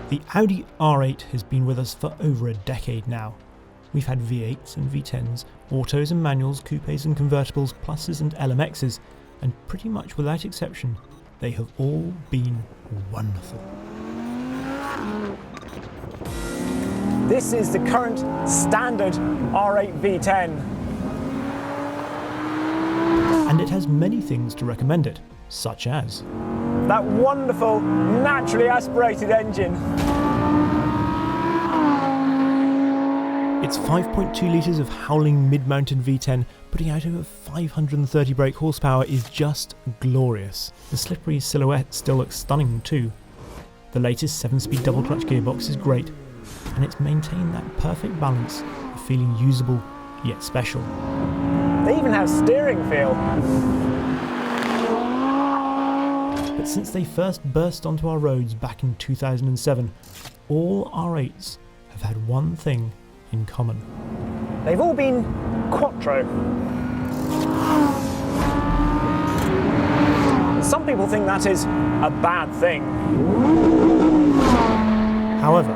The Audi R8 has been with us for over a decade now. We've had V8s and V10s, autos and manuals, coupes and convertibles, pluses and LMXs, and pretty much without exception, they have all been wonderful. This is the current standard R8 V10. And it has many things to recommend it, such as that wonderful, naturally aspirated engine. Its 5.2 litres of howling mid-mounted V10 putting out over 530 brake horsepower is just glorious. The slippery silhouette still looks stunning too. The latest 7-speed double-clutch gearbox is great, and it's maintained that perfect balance of feeling usable yet special. They even have steering feel. But since they first burst onto our roads back in 2007, all R8s have had one thing in common. They've all been Quattro. Some people think that is a bad thing. However,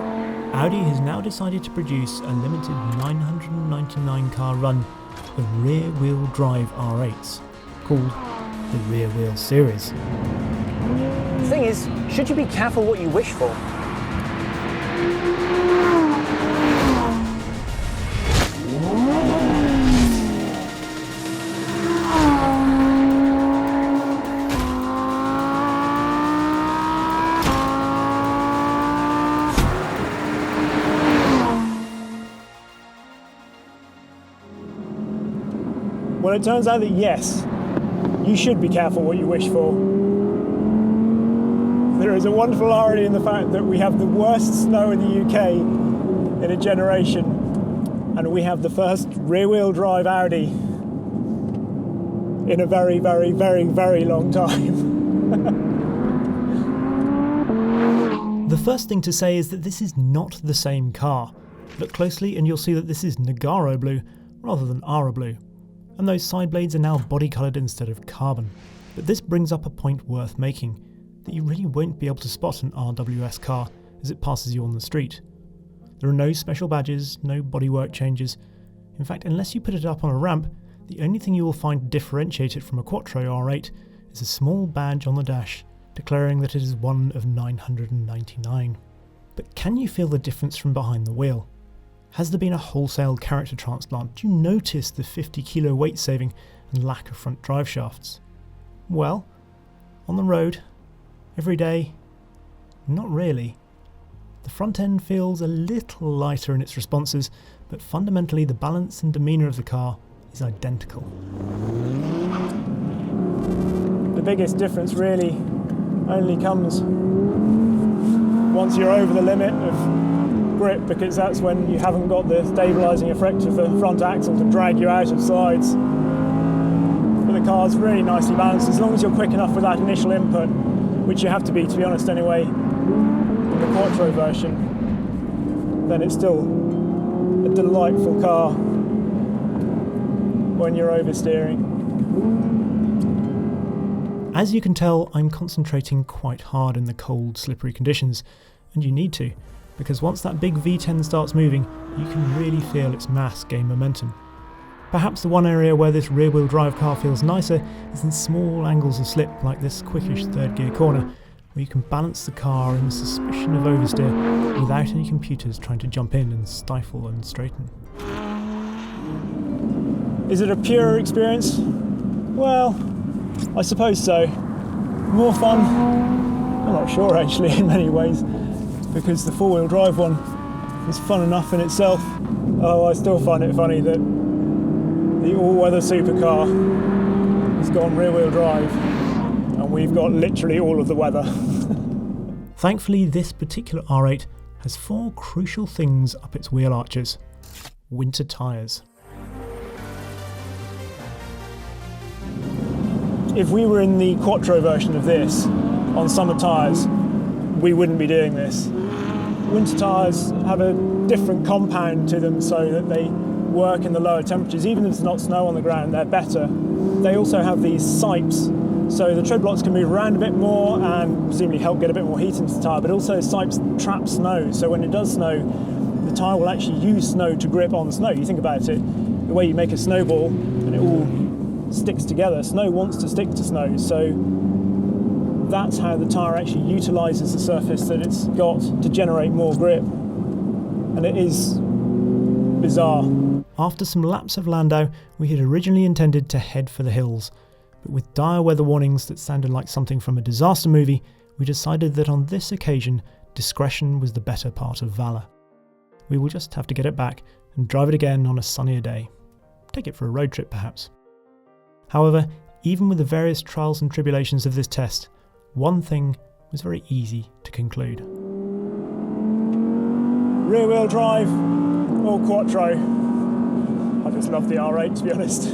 Audi has now decided to produce a limited 999 car run of rear-wheel drive R8s, called the Rear Wheel Series. The thing is, should you be careful what you wish for? Well, it turns out that yes, you should be careful what you wish for. There is a wonderful irony in the fact that we have the worst snow in the UK in a generation, and we have the first rear-wheel drive Audi in a very, very, very, very long time. The first thing to say is that this is not the same car. Look closely and you'll see that this is Nogaro blue rather than Ara blue. And those side blades are now body coloured instead of carbon. But this brings up a point worth making, that you really won't be able to spot an RWS car as it passes you on the street. There are no special badges, no bodywork changes. In fact, unless you put it up on a ramp, the only thing you will find to differentiate it from a Quattro R8 is a small badge on the dash declaring that it is one of 999. But can you feel the difference from behind the wheel? Has there been a wholesale character transplant? Do you notice the 50 kilo weight saving and lack of front drive shafts? Well, on the road, every day, not really. The front end feels a little lighter in its responses, but fundamentally the balance and demeanour of the car is identical. The biggest difference really only comes once you're over the limit of grip, because that's when you haven't got the stabilising effect of the front axle to drag you out of slides. But the car's really nicely balanced as long as you're quick enough with that initial input, which you have to be to honest anyway, in the Quattro version, then it's still a delightful car when you're oversteering. As you can tell, I'm concentrating quite hard in the cold, slippery conditions, and you need to, because once that big V10 starts moving, you can really feel its mass gain momentum. Perhaps the one area where this rear-wheel drive car feels nicer is in small angles of slip like this quickish third gear corner, where you can balance the car in a suspicion of oversteer without any computers trying to jump in and stifle and straighten. Is it a pure experience? Well, I suppose so. More fun? I'm not sure actually in many ways, because the four-wheel drive one is fun enough in itself. Oh, I still find it funny that the all-weather supercar has gone rear-wheel drive and we've got literally all of the weather. Thankfully, this particular R8 has 4 crucial things up its wheel arches. Winter tyres. If we were in the Quattro version of this on summer tyres, we wouldn't be doing this. Winter tyres have a different compound to them so that they work in the lower temperatures. Even if there's not snow on the ground, they're better. They also have these sipes So the tread blocks can move around a bit more and presumably help get a bit more heat into the tyre, but also trap snow. So when it does snow, the tyre will actually use snow to grip on snow. You think about it, the way you make a snowball and it all sticks together, snow wants to stick to snow. So that's how the tyre actually utilises the surface that it's got to generate more grip. And it is bizarre. After some laps of Landau, we had originally intended to head for the hills, but with dire weather warnings that sounded like something from a disaster movie, we decided that on this occasion, discretion was the better part of valour. We will just have to get it back and drive it again on a sunnier day. Take it for a road trip perhaps. However, even with the various trials and tribulations of this test, one thing was very easy to conclude. Rear wheel drive or Quattro. I just love the R8 to be honest.